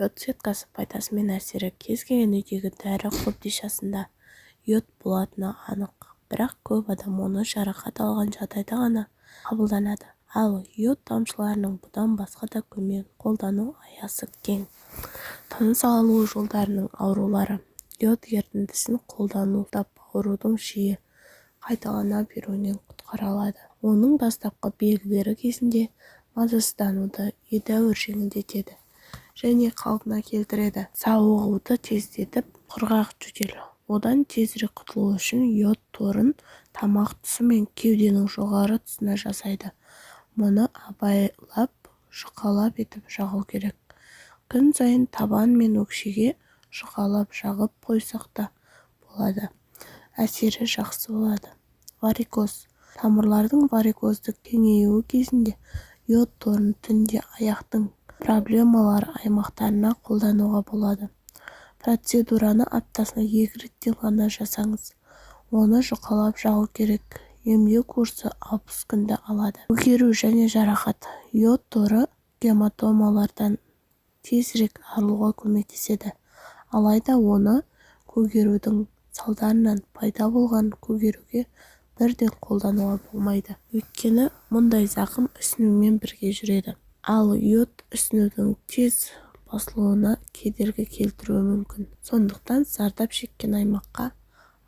Йод сеткасы пайдасы мен әсері. Кез келген үйдегі дәрі қобдишасында йод болатыны анық, бірақ көп адам оны жарақат алған жағдайда ғана қабылданады. Ал йод тамшыларының бұдан басқа да көмегін қолдану аясы кең. Тыныс алу жолдарының аурулары. Йод ерітіндісін қолдану аурудың жиі қайталана беруінен құтқара алады. Оның бастапқы белгілері кезінде мазасыздануды едәуір жеңілдетеді және қалпына келтіреді. Сауығуды тездетіп, құрғақ жөтел. Одан тезірек құтылу үшін йод торын тамақ тұсы мен кеуденің жоғары тұсына жасайды. Мұны абайлап, жұқалап етіп жағу керек. Күн сайын табан мен өкшеге жұқалап жағып қойсақ та болады. Әсері жақсы болады. Варикоз. Тамырлардың варикоздық кеңеюі кезінде йод торын түнде аяқтың проблемалар аймақтарына қолдануға болады. Процедураны аптасына 2 реттен ғана жасаңыз. Оны жұқалап жағу керек. Емдеу курсы 60 күнді алады. Көгеру және жарақат. Йод торы гематомалардан тезірек арылуға көмектеседі. Алайда оны көгерудің салдарынан пайда болған көгеруге бірден қолдануға болмайды. Өйткені мұндай зақым ісінумен бірге жүреді. Ал йод ісінудің тез басылуына кедергі келтіруі мүмкін. Сондықтан зардап шеккен аймаққа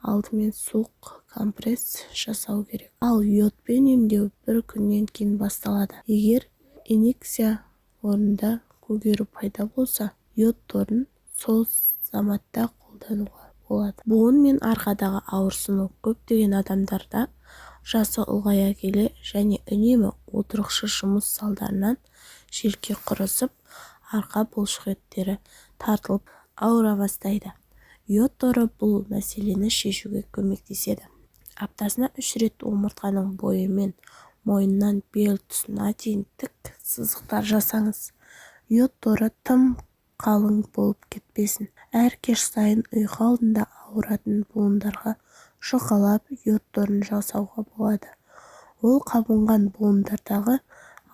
алдымен суық компресс жасау керек. Ал йодпен емдеу 1 күннен кейін басталады. Егер инъекция орнында көгеру пайда болса, йод торын сол заматта қолдануға болады. Буын мен арқадағы ауырсыну. Көптеген адамдарда жасы ұлғая келе және үнемі отырықшы жұмыс салдарынан желке құрысып, арқа бұлшықеттері тартылып ауыра бастайды. Йод торы бұл мәселені шешуге көмектеседі. Аптасына 3 рет омыртқаның бойы мен мойнынан бел тұсына дейін тік сызықтар жасаңыз. Йод торы тым қалың болып кетпесін. Әр кеш сайын ұйқы алдында ауыратын буындарға жұқалап йод торын жасауға болады. Ол қабынған буындардағы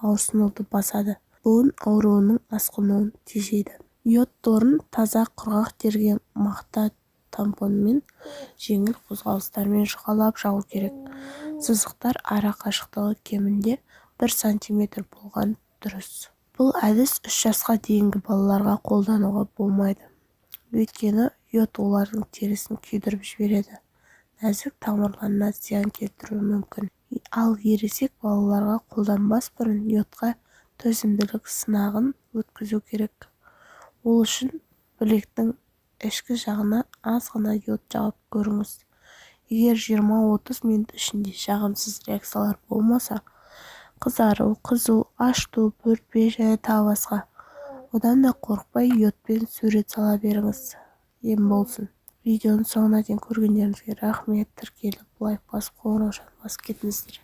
ауырсынуды басады. Буын ауруының асқынуын тежейді. Йод торын таза құрғақ терге мақта тампонмен жеңіл қозғалыстармен жұқалап жағу керек. Сызықтар ара қашықтығы кемінде 1 см болған дұрыс. Бұл әдіс 3 жасқа дейінгі балаларға қолдануға болмайды. Өйткені йод олардың терісін күйдіріп жібереді. Нәзік тамырларына зиян келтіруі мүмкін. Ал ересек балаларға қолданбас бұрын йодқа төзімділік сынағын өткізу керек. Ол үшін білектің ішкі жағына аз ғана йод жағып көріңіз. Егер 20-30 минут ішінде жағымсыз реакциялар болмаса, қызару, қызу, ашту, бөртпе және тағы басқа. Одан да қорықпай йодпен сурет сала беріңіз. Ем болсын. Видеоның соңына дейін көргендеріңізге рахмет. Тіркеліп, лайк басып, қоңырау шағын басып кетіңіздер.